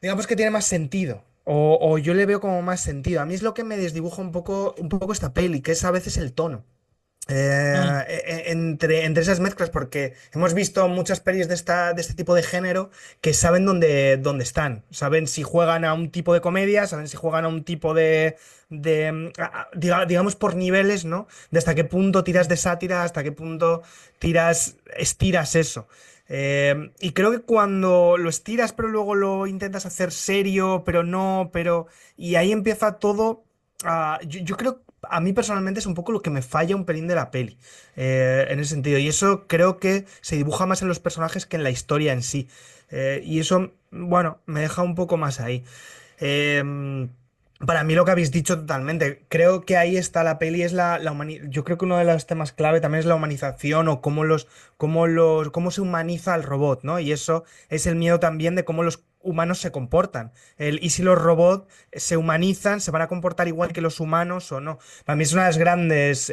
digamos que tiene más sentido. O yo le veo como más sentido. A mí es lo que me desdibuja un poco esta peli, que es a veces el tono. Mm. Entre esas mezclas, porque hemos visto muchas pelis de este tipo de género que saben dónde están, saben si juegan a un tipo de comedia, saben si juegan a un tipo digamos por niveles, ¿no? De hasta qué punto tiras de sátira, hasta qué punto estiras eso. Y creo que cuando lo estiras, pero luego lo intentas hacer serio, pero no, y ahí empieza todo. Yo creo, a mí personalmente es un poco lo que me falla un pelín de la peli, en ese sentido. Y eso creo que se dibuja más en los personajes que en la historia en sí. Y eso, bueno, me deja un poco más ahí. Em, para mí lo que habéis dicho totalmente, creo que ahí está la peli, es yo creo que uno de los temas clave también es la humanización o cómo se humaniza al robot, ¿no? Y eso es el miedo también de cómo los humanos se comportan. Y si los robots se humanizan, se van a comportar igual que los humanos o no. Para mí es una de las grandes,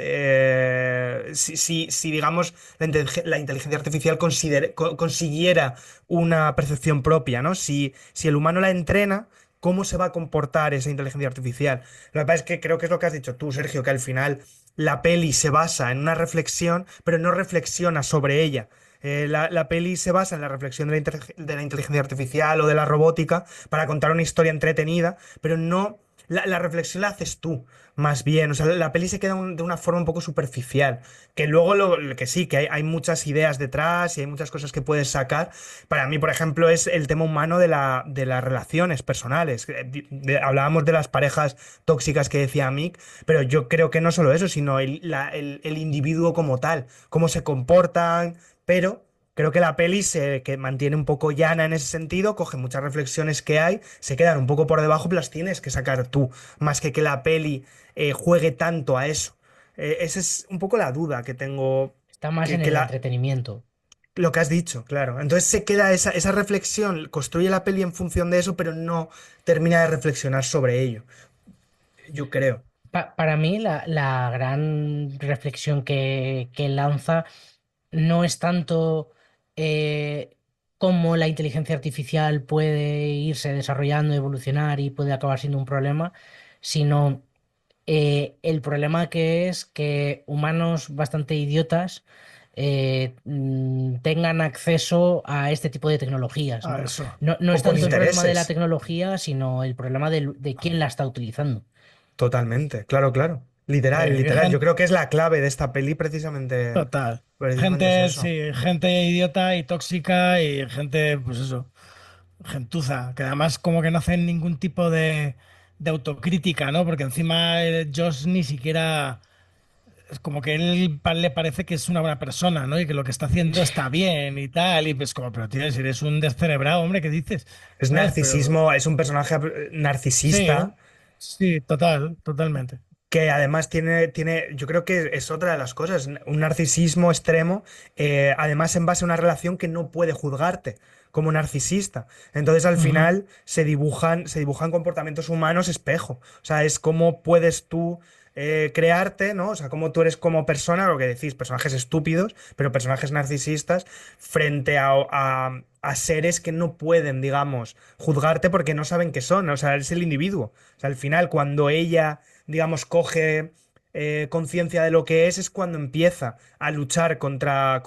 si, digamos la inteligencia artificial consiguiera una percepción propia, ¿no? Si el humano la entrena, ¿cómo se va a comportar esa inteligencia artificial? Lo que pasa es que creo que es lo que has dicho tú, Sergio, que al final la peli se basa en una reflexión, pero no reflexiona sobre ella. La peli se basa en la reflexión de la inteligencia artificial o de la robótica para contar una historia entretenida, pero no. La reflexión la haces tú, más bien. O sea, la peli se queda de una forma un poco superficial. Que luego que sí, que hay muchas ideas detrás y hay muchas cosas que puedes sacar. Para mí, por ejemplo, es el tema humano de las relaciones personales. Hablábamos de las parejas tóxicas que decía Mick, pero yo creo que no solo eso, sino el individuo como tal, cómo se comportan, pero creo que la peli que mantiene un poco llana en ese sentido, coge muchas reflexiones que hay, se quedan un poco por debajo, pero las tienes que sacar tú, más que la peli juegue tanto a eso. Esa es un poco la duda que tengo, Está más que, en que el la, entretenimiento. lo que has dicho, claro. Entonces se queda esa reflexión, construye la peli en función de eso, pero no termina de reflexionar sobre ello, yo creo. Para mí, la gran reflexión que lanza no es tanto cómo la inteligencia artificial puede irse desarrollando, evolucionar y puede acabar siendo un problema, sino el problema que es que humanos bastante idiotas tengan acceso a este tipo de tecnologías, A ¿no? eso. No O es con tanto el problema de la intereses. tecnología, sino el problema de quién la está utilizando. Totalmente, claro, claro. Literal, Que literal. Yo creo que es la clave de esta peli precisamente, total. precisamente es Gente, eso. sí, gente idiota y tóxica y gente, pues eso, gentuza, que además como que no hacen ningún tipo de autocrítica, ¿no? Porque encima Josh ni siquiera, es como que le parece que es una buena persona, ¿no? Y que lo que está haciendo está bien y tal, y pues como, pero tío, si eres un descerebrado, hombre, ¿qué dices? Es ¿Sabes? Pero narcisismo, es un personaje sí, narcisista sí, totalmente. que además yo creo que es otra de las cosas, un narcisismo extremo, además en base a una relación que no puede juzgarte como narcisista. Entonces al Ujú. final se dibujan comportamientos humanos espejo. O sea, es cómo puedes tú crearte, ¿no? O sea, cómo tú eres como persona, lo que decís, personajes estúpidos, pero personajes narcisistas, frente a seres que no pueden, digamos, juzgarte porque no saben qué son, o sea, es el individuo. O sea, al final, cuando ella, digamos, coge conciencia de lo que es cuando empieza a luchar contra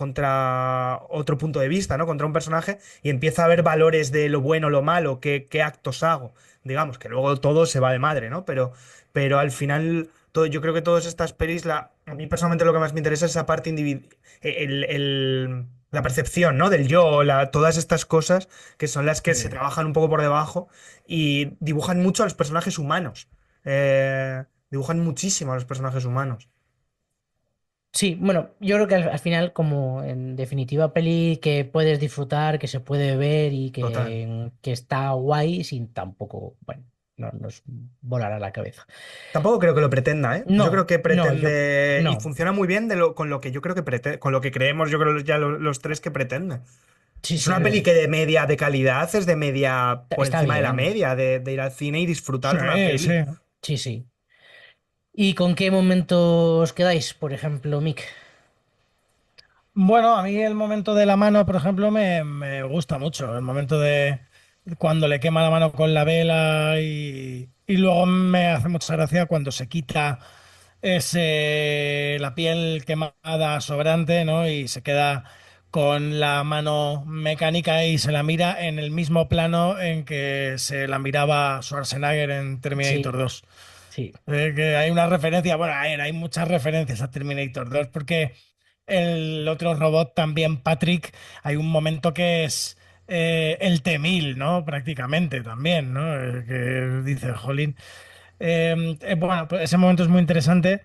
otro punto de vista, ¿no? Contra un personaje y empieza a ver valores de lo bueno, lo malo, qué actos hago. Digamos, que luego todo se va de madre, ¿no? Pero al final, yo creo que todas estas pelis, a mí personalmente lo que más me interesa es esa parte individual, la percepción, ¿no? Del yo, todas estas cosas que son las que se Sí. trabajan un poco por debajo y dibujan mucho a los personajes humanos. Dibujan muchísimo a los personajes humanos. Sí, bueno, yo creo que al final, como en definitiva, peli que puedes disfrutar, que se puede ver y Total. que está guay sin tampoco, bueno, no nos volará la cabeza. Tampoco creo que lo pretenda, ¿eh? Yo creo No, que no, pretende y no. funciona muy bien con lo que yo creo que pretende, con lo que creemos, yo creo ya los tres que pretende. Sí, Es sí, una peli que de media de calidad es de media por está encima de la bien. media, de ir al cine y disfrutar de una Sí, peli. sí. Sí, sí. ¿Y con qué momento os quedáis, por ejemplo, Mick? Bueno, a mí el momento de la mano, por ejemplo, me gusta mucho. El momento de cuando le quema la mano con la vela y luego me hace mucha gracia cuando se quita la piel quemada sobrante, ¿no? Y se queda con la mano mecánica y se la mira en el mismo plano en que se la miraba Schwarzenegger en Terminator Sí, 2. sí, Que hay una referencia, bueno, hay muchas referencias a Terminator 2 porque el otro robot también, Patrick, hay un momento que es el T-1000, ¿no? Prácticamente también, ¿no? Que dice, jolín. Bueno, pues ese momento es muy interesante.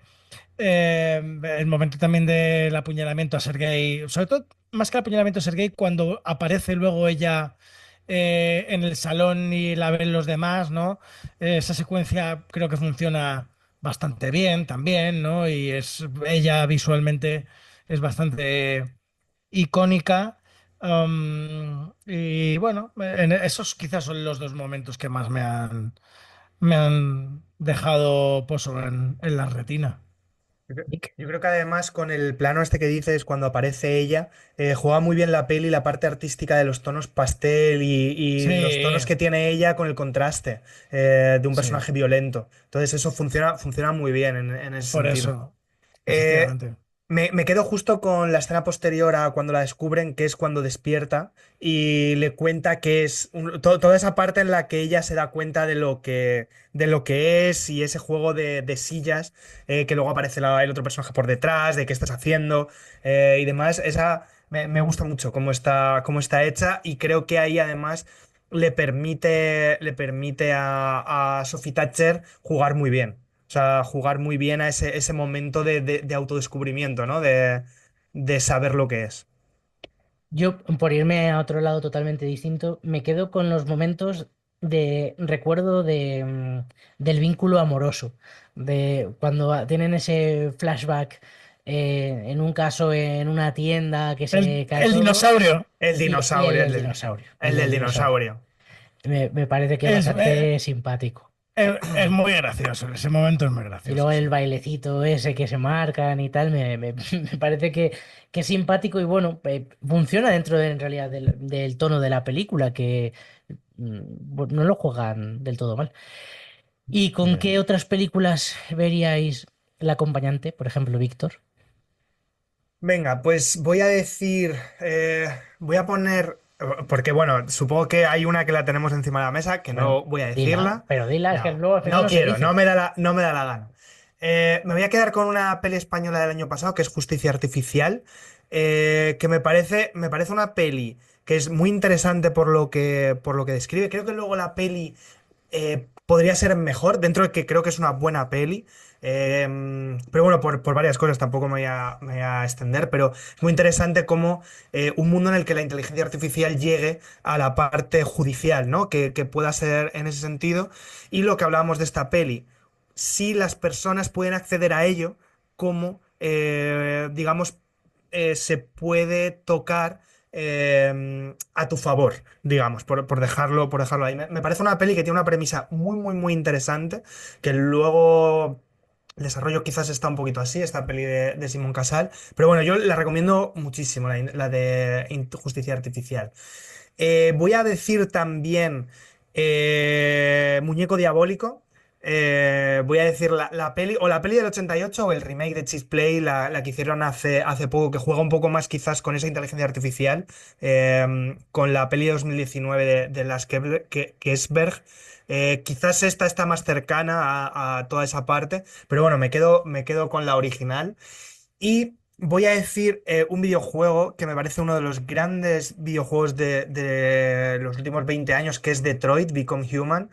El momento también del apuñalamiento a Sergei, sobre todo, más que el apuñalamiento a Sergei, cuando aparece luego ella en el salón y la ven los demás, ¿no? Esa secuencia creo que funciona bastante bien también, ¿no? Y es ella visualmente es bastante icónica. Y bueno, esos quizás son los dos momentos que más me han dejado pozo en la retina. Mick. Yo creo que además con el plano este que dices, cuando aparece ella, juega muy bien la peli, la parte artística de los tonos pastel y los Sí, tonos que tiene ella con el contraste de un sí, personaje violento. Entonces eso funciona muy bien en ese por sentido. eso, Eh, efectivamente. me quedo justo con la escena posterior a cuando la descubren, que es cuando despierta y le cuenta que es toda esa parte en la que ella se da cuenta de lo que es y ese juego de sillas, que luego aparece el otro personaje por detrás, de qué estás haciendo y demás. Esa me gusta mucho cómo está hecha y creo que ahí además le permite a Sophie Thatcher jugar muy bien. O sea, jugar muy bien a ese momento de autodescubrimiento, ¿no? De saber lo que es. Yo, por irme a otro lado totalmente distinto, me quedo con los momentos de recuerdo del vínculo amoroso, de cuando tienen ese flashback, en un caso en una tienda que se cae El todo, dinosaurio El y el dinosaurio, del dinosaurio, el el del del dinosaurio. dinosaurio. Me parece que es es, bastante simpático. es muy gracioso, ese momento es muy Y gracioso, luego sí. el bailecito ese que se marcan y tal, me parece que es simpático y bueno, funciona dentro en realidad del tono de la película, que bueno, no lo juegan del todo mal. ¿Y con qué otras películas veríais El acompañante, por ejemplo, Víctor? Venga, pues voy a decir, voy a poner, porque bueno, supongo que hay una que la tenemos encima de la mesa, que Bueno, no voy a dila, decirla. pero dila, es que No, luego al final no no se quiero, no dice. me da la gana. Me voy a quedar con una peli española del año pasado, que es Justicia Artificial, que me parece una peli que es muy interesante por lo que describe. Creo que luego la peli podría ser mejor, dentro de que creo que es una buena peli. Pero bueno, por varias cosas, tampoco me voy a extender, pero es muy interesante cómo un mundo en el que la inteligencia artificial llegue a la parte judicial, ¿no? Que pueda ser en ese sentido. Y lo que hablábamos de esta peli, si las personas pueden acceder a ello, cómo, digamos, se puede tocar a tu favor, digamos, por dejarlo ahí. Me parece una peli que tiene una premisa muy, muy, muy interesante, que luego El desarrollo quizás está un poquito así, esta peli de Simón Casal. Pero bueno, yo la recomiendo muchísimo, la de Justicia Artificial. Voy a decir también Muñeco Diabólico. Voy a decir la peli, o la peli del 88 o el remake de Cheese Play, la que hicieron hace poco, que juega un poco más quizás con esa inteligencia artificial, con la peli de 2019 de Las Kesberg. Quizás esta está más cercana a toda esa parte, pero bueno, me quedo con la original. Y voy a decir un videojuego que me parece uno de los grandes videojuegos de los últimos 20 años, que es Detroit Become Human.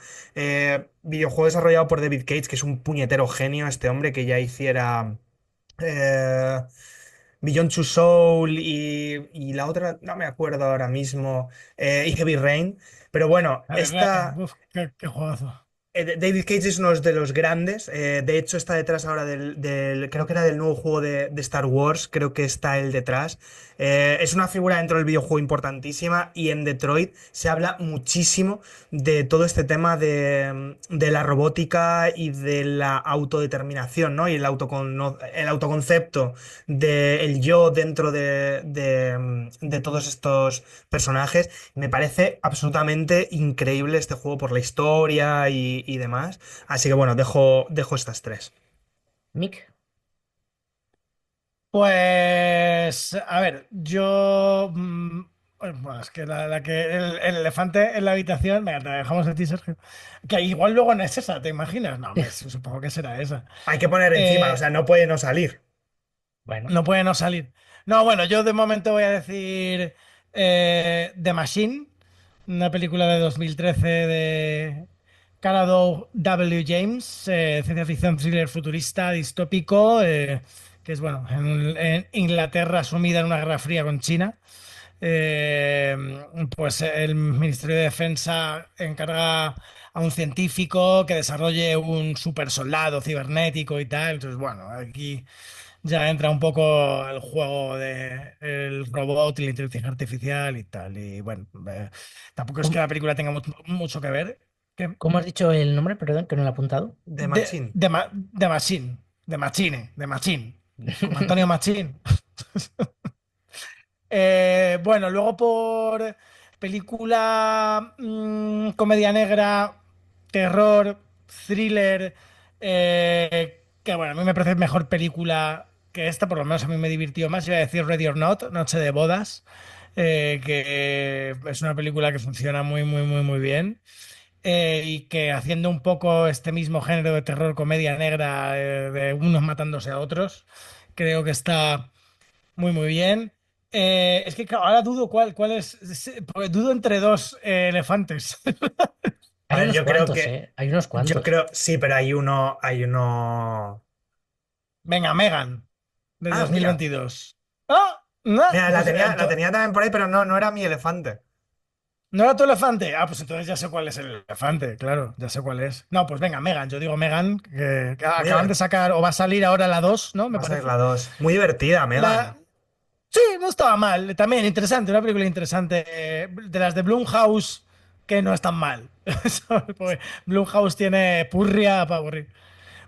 Videojuego desarrollado por David Cage, que es un puñetero genio, este hombre que ya hiciera eh, Beyond Two Soul y la otra, no me acuerdo ahora mismo, y Heavy Rain. Pero bueno, A ver, esta... uf, qué juegazo. David Cage es uno de los grandes. De hecho, está detrás ahora creo que era del nuevo juego de Star Wars. Creo que está él detrás. Es una figura dentro del videojuego importantísima. Y en Detroit se habla muchísimo de todo este tema de la robótica y de la autodeterminación, ¿no? Y el autoconcepto del yo dentro de todos estos personajes. Me parece absolutamente increíble este juego por la historia y demás. Así que bueno, dejo estas tres. Mick, Pues, a ver, yo. Bueno, es que el elefante en la habitación. Venga, te dejamos a ti, Sergio. Que igual luego no es esa, ¿te imaginas? No, hombre, supongo que será esa. Hay que poner encima, o Eh, sea, no puede no salir. bueno, no puede no salir. No, bueno, yo de momento voy a decir The Machine, una película de 2013 de Cara W. James, ciencia ficción thriller futurista distópico, que es bueno, en Inglaterra sumida en una guerra fría con China. Eh, pues el Ministerio de Defensa encarga a un científico que desarrolle un super soldado cibernético y tal. Entonces, bueno, aquí ya entra un poco el juego de el robot y la inteligencia artificial y tal. Y bueno, tampoco es que ¿cómo, la película tenga mucho que ver. Que cómo has dicho el nombre? Perdón, que no lo he apuntado. De Machine. de Machine, de Machine, como Antonio Machín. Bueno, luego por película, comedia negra, terror, thriller, que bueno, a mí me parece mejor película que esta, por lo menos a mí me divirtió más. Iba a decir Ready or Not, Noche de Bodas, que es una película que funciona muy, muy, muy, muy bien. Y que haciendo un poco este mismo género de terror, comedia negra, de unos matándose a otros, creo que está muy, muy bien. Es que claro, ahora dudo cuál es, porque dudo entre dos elefantes. A Hay ver, unos yo creo cuantos, que. ¿eh? Hay unos Yo cuantos. creo. Sí, pero hay uno. Venga, Megan, de Ah, mira. 2022. ¡Ah! No, Mira, la pues, tenía, la tenía también por ahí, pero no era mi elefante. ¿no era tu elefante? Ah, pues entonces ya sé cuál es el elefante, claro, ya sé cuál es. No, pues venga, Megan, yo digo Megan, que Muy acaban de divertida. sacar, o va a salir ahora la 2, ¿no? Me Va a salir parece. la 2. Muy divertida, La, Megan. Sí, no estaba mal. También interesante, una película interesante. De las de Blumhouse, que no están mal. ¿Sabes? Porque Blumhouse tiene purria para aburrir.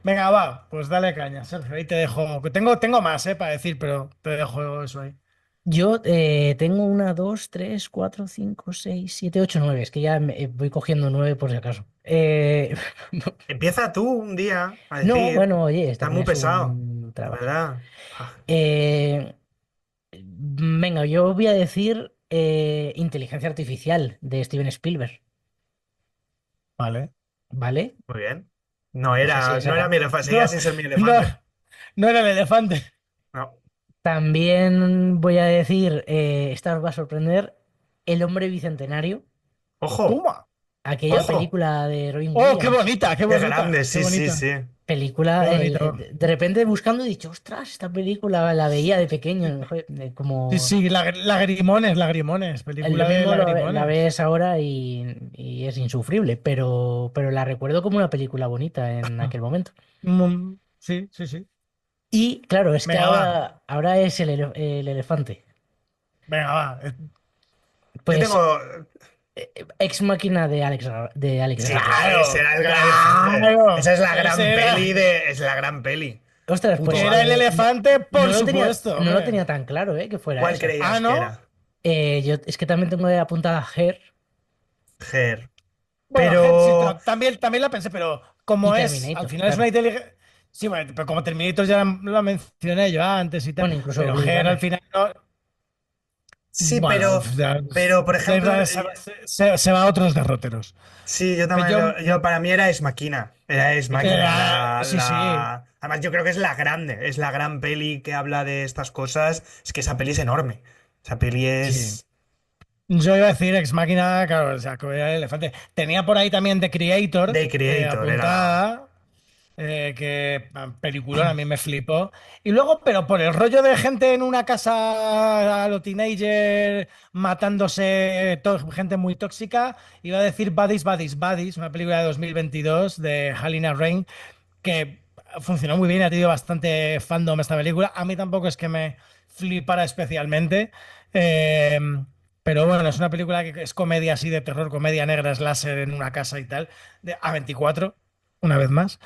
Venga, va, pues dale caña, Sergio. Ahí te dejo. Tengo más, para decir, pero te dejo eso ahí. Yo tengo una, dos, tres, cuatro, cinco, seis, siete, ocho, nueve. Es que ya voy cogiendo nueve por si acaso. Empieza tú un día a No, decir. bueno, oye, Estás también muy es pesado. un De trabajo. verdad. Ah, Eh, venga, yo voy a decir Inteligencia Artificial de Steven Spielberg, Vale. ¿vale? muy bien. No Pues así era, es. no era mi elefante. Seguía No, sin ser mi no, elefante. no era el elefante. No. También voy a decir, esta os va a sorprender, El Hombre Bicentenario, Ojo, Toma. aquella ojo. película de Robin Oh, qué Williams. bonita, qué Qué grande, bonita, qué sí, sí, bonita. sí. Película, Qué bonito. de repente buscando he dicho, ostras, esta película la veía de pequeño, joder, Sí, como sí, lagrimones, lagrimones, lo película de mismo la lagrimones. ves ahora y es insufrible, pero la recuerdo como una película bonita en aquel momento. Sí, sí, sí. Y claro, es que Venga, va. ahora es el elefante. Venga, va. Yo Pues tengo. Ex Máquina de Alex Sí, Garland. Claro, ese era el gran claro. elefante. Esa es la gran Ese era- peli de. Es la gran peli. Ostras, pues Que era el elefante, por no lo tenía, supuesto, no lo hombre. tenía tan claro, que fuera ¿Cuál esa. creías Ah, que ¿no? era? Yo es que también tengo apuntada Her Her. Bueno, Head sí, Pero. también la pensé, pero y como al Terminator, final es claro. una inteligencia. Sí, bueno, pero como Terminator ya la mencioné yo antes y tal. Bueno, incluso Pero Blade Her al Runner. final no. Sí, Bueno, pero por Blade ejemplo. Runner se va a otros derroteros. Sí, yo Pero también. Yo, para mí era Ex Machina. Era Ex Machina. Sí, sí. Además, yo creo que es la grande. Es la gran peli que habla de estas cosas. Es que esa peli es enorme. Esa peli Sí. es. Yo iba a decir Ex Machina, claro, o sea, que era el elefante. Tenía por ahí también The Creator The Creator, era la. apuntada. Peliculón, a mí me flipó. Y luego, pero por el rollo de gente en una casa a lo teenager matándose, gente muy tóxica, iba a decir Buddies, Buddies, Buddies, una película de 2022 de Halina Rein, que funcionó muy bien, ha tenido bastante fandom esta película. A mí tampoco es que me flipara especialmente. eh, pero bueno, es una película que es comedia así de terror, comedia negra, slasher en una casa y tal, de A24, una vez más.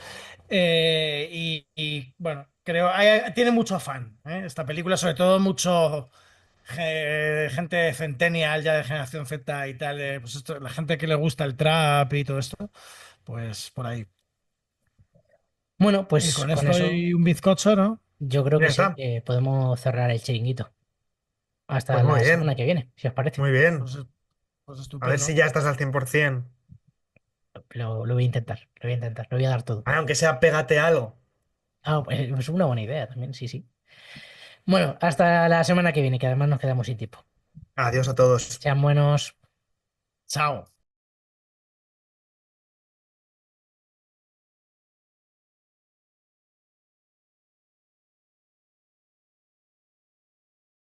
Bueno, creo, tiene mucho fan, esta película, sobre todo mucho gente centennial, ya de generación Z y tal, pues la gente que le gusta el trap y todo esto, pues por ahí. Bueno, Y pues con con esto eso y un bizcocho, ¿no? yo creo Ya que sí, está. que podemos cerrar el chiringuito. Hasta Pues muy la semana bien. que viene, si os parece. Muy bien. Pues, pues A ver si estupendo. ya estás al 100%. Lo voy a intentar, lo voy a intentar, lo voy a dar todo. Aunque sea, pégate algo. Ah, pues es una buena idea también, sí, sí. Bueno, hasta la semana que viene, que además nos quedamos sin tiempo. Adiós a todos. Sean buenos. Chao.